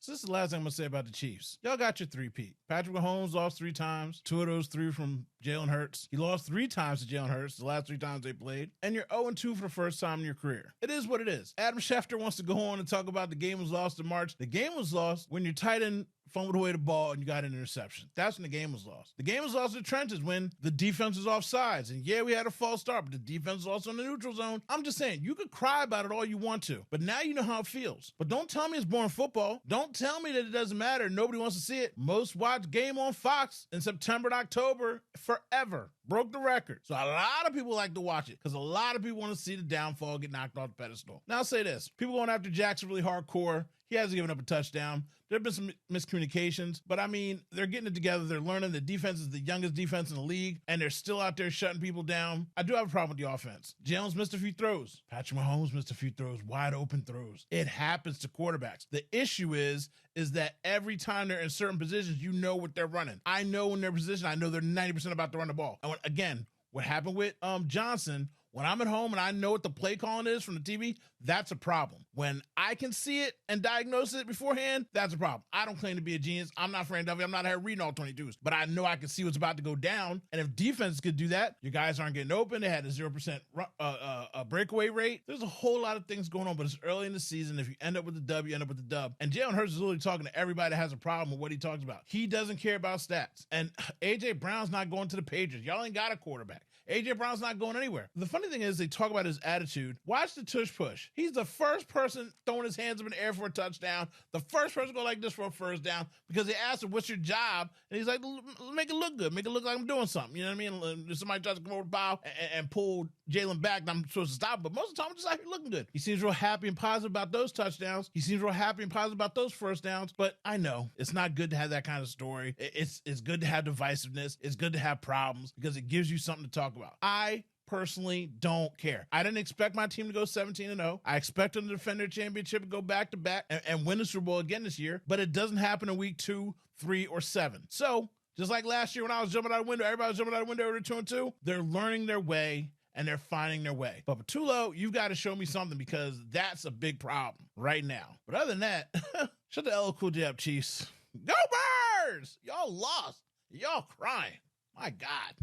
So this is the last thing I'm going to say about the Chiefs. Y'all got your three-peat. Patrick Mahomes lost 3 times. 2 of those 3 from Jalen Hurts. He lost 3 times to Jalen Hurts the last 3 times they played. And you're 0-2 for the first time in your career. It is what it is. Adam Schefter wants to go on and talk about the game was lost in March. The game was lost when your tight end fumbled away the ball and you got an interception. That's when the game was lost. The game was lost in the trenches when the defense was off sides. And yeah, we had a false start, but the defense was also in the neutral zone. I'm just saying, you could cry about it all you want to, but now you know how it feels. But don't tell me it's boring football. Don't tell me that it doesn't matter. Nobody wants to see it. Most watched game on Fox in September and October forever. Broke the record. So a lot of people like to watch it because a lot of people want to see the downfall get knocked off the pedestal. Now I'll say this. People going after Jackson really hardcore. He hasn't given up a touchdown. There have been some miscommunications, but I mean, they're getting it together. They're learning the defense is the youngest defense in the league, and they're still out there shutting people down. I do have a problem with the offense. Jalen's missed a few throws. Patrick Mahomes missed a few throws, wide open throws. It happens to quarterbacks. The issue is that every time they're in certain positions, you know what they're running. I know when they're in position, I know they're 90% about to run the ball. And again, what happened with Johnson, when I'm at home and I know what the play calling is from the TV, that's a problem. When I can see it and diagnose it beforehand, that's a problem. I don't claim to be a genius. I'm not Fran Duffy. I'm not here reading all 22s, but I know I can see what's about to go down. And if defense could do that, your guys aren't getting open. They had a 0% breakaway rate. There's a whole lot of things going on, but it's early in the season. If you end up with the dub, you end up with the dub. And Jalen Hurts is literally talking to everybody that has a problem with what he talks about. He doesn't care about stats. And A.J. Brown's not going to the Patriots. Y'all ain't got a quarterback. A.J. Brown's not going anywhere. The funny thing is they talk about his attitude. Watch the tush push. He's the first person throwing his hands up in the air for a touchdown. The first person go like this for a first down because they asked him, what's your job? And he's like, make it look good. Make it look like I'm doing something. You know what I mean? If somebody tries to come over the bow and pull Jalen back, I'm supposed to stop him. But most of the time, I'm just out here looking good. He seems real happy and positive about those touchdowns. He seems real happy and positive about those first downs. But I know it's not good to have that kind of story. It's good to have divisiveness. It's good to have problems because it gives you something to talk about. I personally don't care. I didn't expect my team to go 17-0. I expect them to defend their championship and go back-to-back and win the Super Bowl again this year, but it doesn't happen in week 2, 3, or 7. So, just like last year when I was jumping out a window, everybody was jumping out a window over 2-2, they're learning their way and they're finding their way. But Patullo, you've got to show me something because that's a big problem right now. But other than that, shut the LL Cool J up, Chiefs. Go Birds! Y'all lost. Y'all crying. My God.